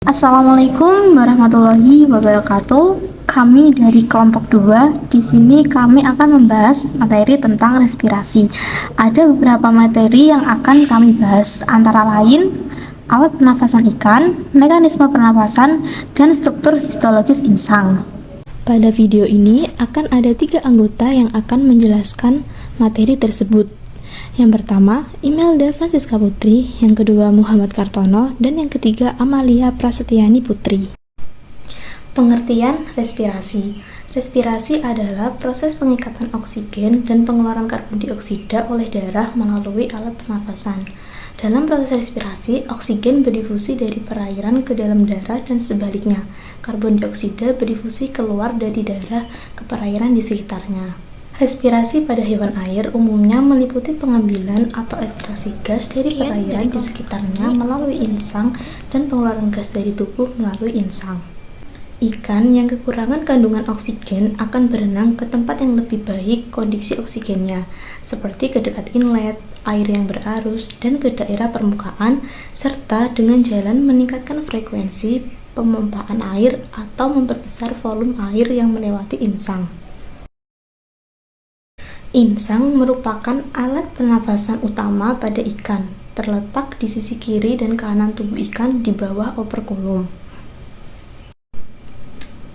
Assalamualaikum warahmatullahi wabarakatuh. Kami dari kelompok 2. Di sini kami akan membahas materi tentang respirasi. Ada beberapa materi yang akan kami bahas, antara lain alat pernafasan ikan, mekanisme pernafasan, dan struktur histologis insang. Pada video ini akan ada 3 anggota yang akan menjelaskan materi tersebut. Yang pertama, Imelda Francisca Putri, yang kedua Muhammad Kartono, dan yang ketiga Amalia Prasetyani Putri. Pengertian respirasi. Respirasi adalah proses pengikatan oksigen dan pengeluaran karbon dioksida oleh darah melalui alat pernafasan. Dalam proses respirasi, oksigen berdifusi dari perairan ke dalam darah dan sebaliknya. Karbon dioksida berdifusi keluar dari darah ke perairan di sekitarnya. Respirasi pada hewan air umumnya meliputi pengambilan atau ekstraksi gas dari perairan di sekitarnya melalui insang dan pengeluaran gas dari tubuh melalui insang. Ikan yang kekurangan kandungan oksigen akan berenang ke tempat yang lebih baik kondisi oksigennya, seperti ke dekat inlet, air yang berarus, dan ke daerah permukaan, serta dengan jalan meningkatkan frekuensi pemompaan air atau memperbesar volume air yang melewati insang. Insang merupakan alat pernafasan utama pada ikan, terletak di sisi kiri dan kanan tubuh ikan di bawah operkulum.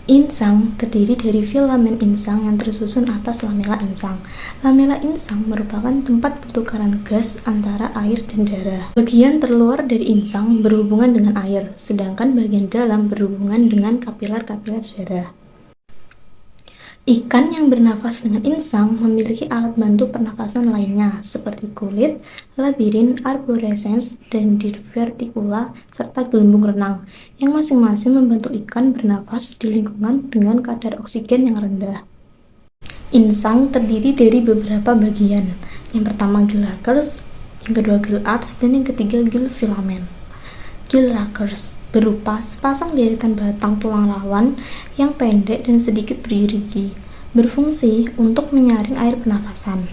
Insang terdiri dari filamen insang yang tersusun atas lamela insang. Lamela insang merupakan tempat pertukaran gas antara air dan darah. Bagian terluar dari insang berhubungan dengan air, sedangkan bagian dalam berhubungan dengan kapiler-kapiler darah. Ikan yang bernafas dengan insang memiliki alat bantu pernafasan lainnya seperti kulit, labirin, arborescens, dan diverticula, serta gelembung renang, yang masing-masing membantu ikan bernafas di lingkungan dengan kadar oksigen yang rendah. Insang terdiri dari beberapa bagian. Yang pertama gill rakers, yang kedua gill arch, dan yang ketiga gill filamen. Gill rakers berupa sepasang deretan batang tulang rawan yang pendek dan sedikit bergerigi, berfungsi untuk menyaring air pernafasan.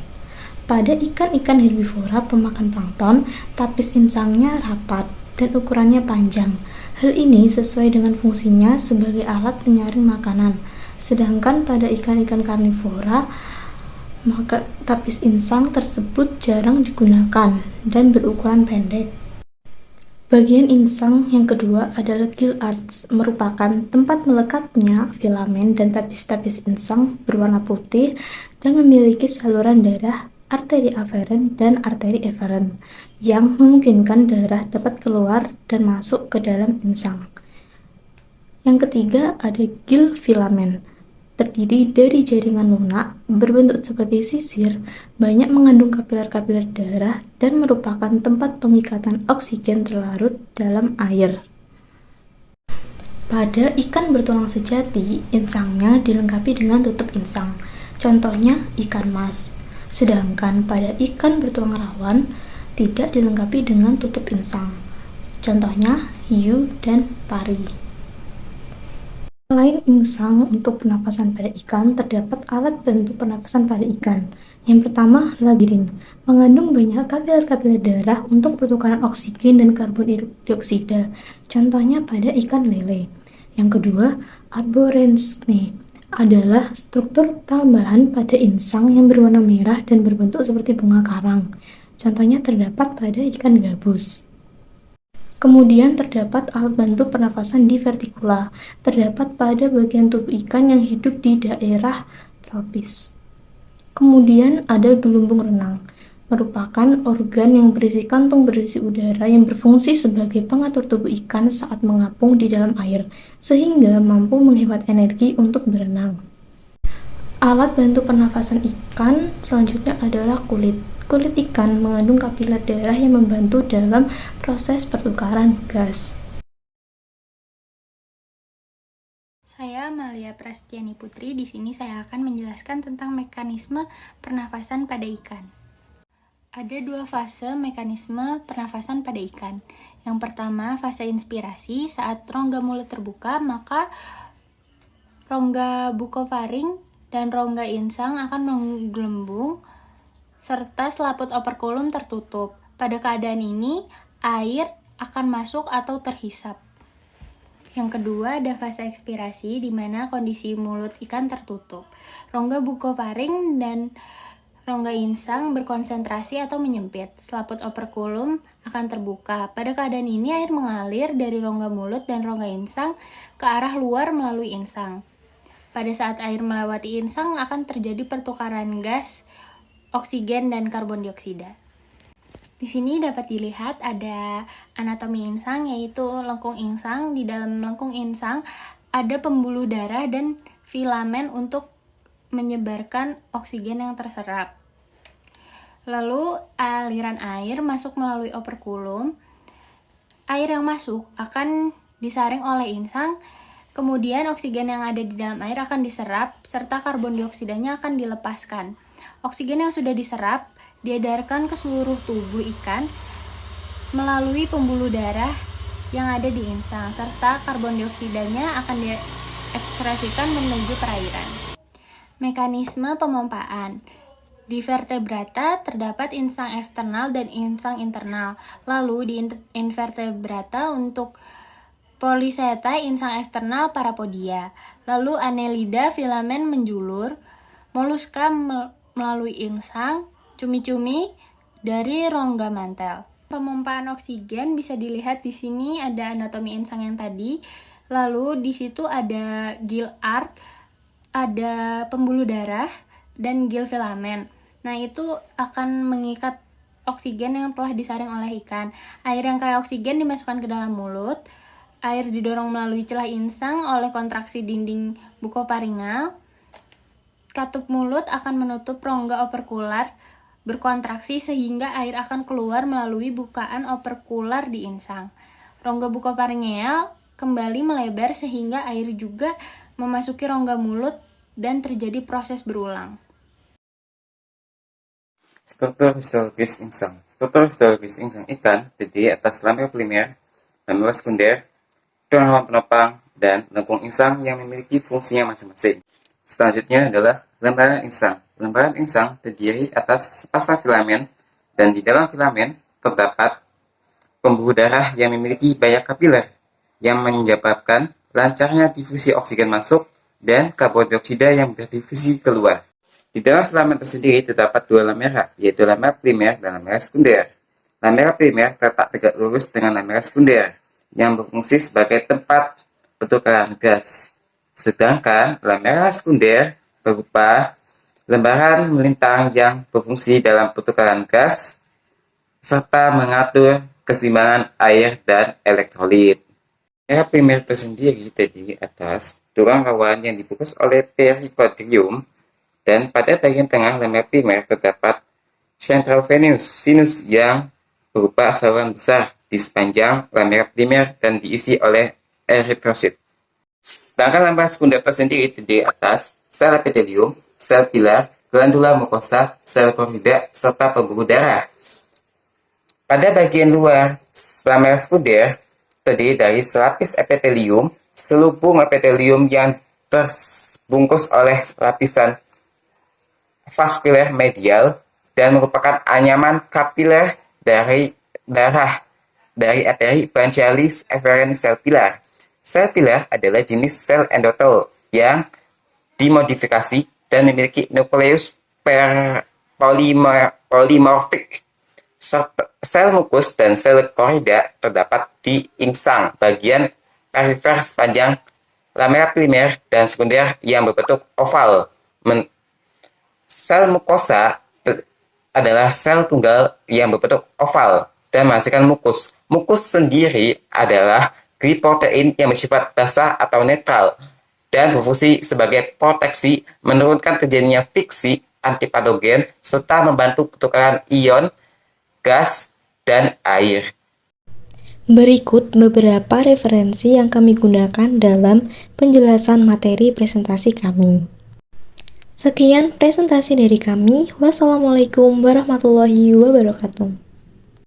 Pada ikan-ikan herbivora pemakan plankton, tapis insangnya rapat dan ukurannya panjang. Hal ini sesuai dengan fungsinya sebagai alat penyaring makanan. Sedangkan pada ikan-ikan karnivora, maka tapis insang tersebut jarang digunakan dan berukuran pendek. Bagian insang yang kedua adalah gill arch, merupakan tempat melekatnya filamen dan tapis-tapis insang berwarna putih dan memiliki saluran darah arteri aferen dan arteri eferen yang memungkinkan darah dapat keluar dan masuk ke dalam insang. Yang ketiga ada gill filamen, terdiri dari jaringan lunak berbentuk seperti sisir, banyak mengandung kapiler-kapiler darah, dan merupakan tempat pengikatan oksigen terlarut dalam air. Pada ikan bertulang sejati, insangnya dilengkapi dengan tutup insang, contohnya ikan mas. Sedangkan pada ikan bertulang rawan, tidak dilengkapi dengan tutup insang, contohnya hiu dan pari. Selain insang untuk pernafasan pada ikan, terdapat alat bantu pernafasan pada ikan. Yang pertama, labirin, mengandung banyak kapiler-kapiler darah untuk pertukaran oksigen dan karbon dioksida, contohnya pada ikan lele. Yang kedua, arborescens adalah struktur tambahan pada insang yang berwarna merah dan berbentuk seperti bunga karang, contohnya terdapat pada ikan gabus. Kemudian terdapat alat bantu pernafasan diverticula, terdapat pada bagian tubuh ikan yang hidup di daerah tropis. Kemudian ada gelembung renang, merupakan organ yang berisi kantung berisi udara yang berfungsi sebagai pengatur tubuh ikan saat mengapung di dalam air, sehingga mampu menghemat energi untuk berenang. Alat bantu pernafasan ikan selanjutnya adalah kulit. Kulit ikan mengandung kapiler darah yang membantu dalam proses pertukaran gas. Saya Amalia Prasetyani Putri. Di sini saya akan menjelaskan tentang mekanisme pernafasan pada ikan. Ada 2 fase mekanisme pernafasan pada ikan. Yang pertama, fase inspirasi. Saat rongga mulut terbuka, maka rongga bukofaring dan rongga insang akan menggelembung serta selaput operkulum tertutup. Pada keadaan ini, air akan masuk atau terhisap. Yang kedua ada fase ekspirasi, di mana kondisi mulut ikan tertutup. Rongga bukofaring dan rongga insang berkonsentrasi atau menyempit. Selaput operkulum akan terbuka. Pada keadaan ini air mengalir dari rongga mulut dan rongga insang ke arah luar melalui insang. Pada saat air melewati insang akan terjadi pertukaran gas, oksigen, dan karbon dioksida. Di sini dapat dilihat ada anatomi insang, yaitu lengkung insang. Di dalam lengkung insang ada pembuluh darah dan filamen untuk menyebarkan oksigen yang terserap. Lalu aliran air masuk melalui operkulum. Air yang masuk akan disaring oleh insang, kemudian oksigen yang ada di dalam air akan diserap, serta karbon dioksidanya akan dilepaskan. Oksigen yang sudah diserap diedarkan ke seluruh tubuh ikan melalui pembuluh darah yang ada di insang, serta karbon dioksidanya akan diekspresikan menuju perairan. Mekanisme pemompaan. Di vertebrata terdapat insang eksternal dan insang internal. Lalu di invertebrata untuk Polychaeta insang eksternal parapodia. Lalu Annelida filamen menjulur, moluska melalui insang, cumi-cumi dari rongga mantel. Pemompaan oksigen bisa dilihat di sini, ada anatomi insang yang tadi. Lalu di situ ada gill arch, ada pembuluh darah, dan gill filamen. Nah, itu akan mengikat oksigen yang telah disaring oleh ikan. Air yang kaya oksigen dimasukkan ke dalam mulut. Air didorong melalui celah insang oleh kontraksi dinding bukofaringal. Katup mulut akan menutup rongga operkular berkontraksi sehingga air akan keluar melalui bukaan operkular di insang. Rongga bukofaringeal kembali melebar sehingga air juga memasuki rongga mulut dan terjadi proses berulang. Struktur histologis insang. Struktur histologis insang ikan terdiri atas lamela primer, lamela sekunder, tulang penopang, dan lengkung insang yang memiliki fungsinya masing-masing. Selanjutnya adalah lembaran insang. Lembaran insang terdiri atas sepasang filamen, dan di dalam filamen terdapat pembuluh darah yang memiliki banyak kapiler yang menyebabkan lancarnya difusi oksigen masuk dan karbon dioksida yang berdifusi keluar. Di dalam filamen tersendiri terdapat dua lamela, yaitu lamela primer dan lamela sekunder. Lamela primer terletak tegak lurus dengan lamela sekunder yang berfungsi sebagai tempat pertukaran gas. Sedangkan lamela sekunder berupa lembaran melintang yang berfungsi dalam pertukaran gas serta mengatur keseimbangan air dan elektrolit. Lamela primer tersendiri terdiri atas tulang rawan yang dibungkus oleh perikondrium, dan pada bagian tengah lamela primer terdapat central venous sinus yang berupa saluran besar di sepanjang lamela primer dan diisi oleh eritrosit. Sedangkan lamela sekunder tersendiri terdiri atas sel epitelium, sel pilar, glandula mukosa, sel korida, serta pembuluh darah. Pada bagian luar lamela sekunder terdiri dari selapis epitelium, selubung epitelium yang terbungkus oleh lapisan vaskuler medial dan merupakan anyaman kapiler dari darah dari arteri branchialis efferent sel pilar. Sel pilar adalah jenis sel endotel yang dimodifikasi dan memiliki nukleus polimorfik. Sel mukus dan sel korida terdapat di insang bagian perifer sepanjang lamela primer dan sekunder yang berbentuk oval. Sel mukosa adalah sel tunggal yang berbentuk oval dan menghasilkan mukus. Mukus sendiri adalah gliprotein yang bersifat basah atau netral dan berfungsi sebagai proteksi, menurunkan terjadinya friksi antipatogen, serta membantu pertukaran ion, gas, dan air. Berikut beberapa referensi yang kami gunakan dalam penjelasan materi presentasi kami. Sekian presentasi dari kami. Wassalamualaikum warahmatullahi wabarakatuh.